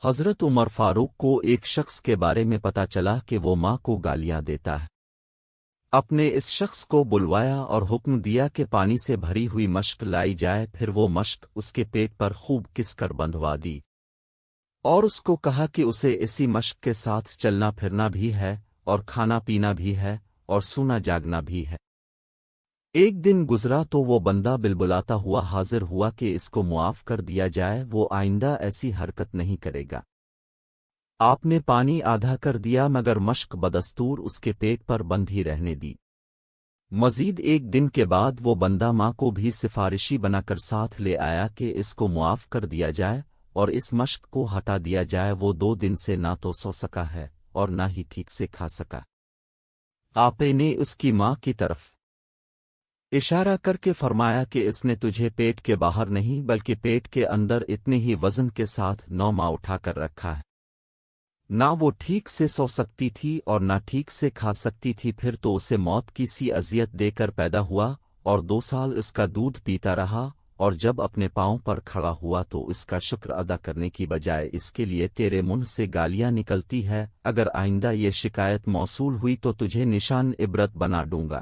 حضرت عمر فاروق کو ایک شخص کے بارے میں پتہ چلا کہ وہ ماں کو گالیاں دیتا ہے۔ اپنے اس شخص کو بلوایا اور حکم دیا کہ پانی سے بھری ہوئی مشک لائی جائے، پھر وہ مشک اس کے پیٹ پر خوب کس کر بندھوا دی، اور اس کو کہا کہ اسے اسی مشک کے ساتھ چلنا پھرنا بھی ہے، اور کھانا پینا بھی ہے، اور سونا جاگنا بھی ہے۔ ایک دن گزرا تو وہ بندہ بلبلاتا ہوا حاضر ہوا کہ اس کو معاف کر دیا جائے، وہ آئندہ ایسی حرکت نہیں کرے گا۔ آپ نے پانی آدھا کر دیا مگر مشک بدستور اس کے پیٹ پر بندھی رہنے دی۔ مزید ایک دن کے بعد وہ بندہ ماں کو بھی سفارشی بنا کر ساتھ لے آیا کہ اس کو معاف کر دیا جائے اور اس مشک کو ہٹا دیا جائے۔ وہ 2 دن سے نہ تو سو سکا ہے اور نہ ہی ٹھیک سے کھا سکا۔ آپ نے اس کی ماں کی طرف اشارہ کر کے فرمایا کہ اس نے تجھے پیٹ کے باہر نہیں بلکہ پیٹ کے اندر اتنے ہی وزن کے ساتھ 9 ماہ اٹھا کر رکھا ہے۔ نہ وہ ٹھیک سے سو سکتی تھی اور نہ ٹھیک سے کھا سکتی تھی، پھر تو اسے موت کی سی اذیت دے کر پیدا ہوا اور 2 سال اس کا دودھ پیتا رہا، اور جب اپنے پاؤں پر کھڑا ہوا تو اس کا شکر ادا کرنے کی بجائے اس کے لیے تیرے منہ سے گالیاں نکلتی ہے۔ اگر آئندہ یہ شکایت موصول ہوئی تو تجھے نشان عبرت بنا دوں گا۔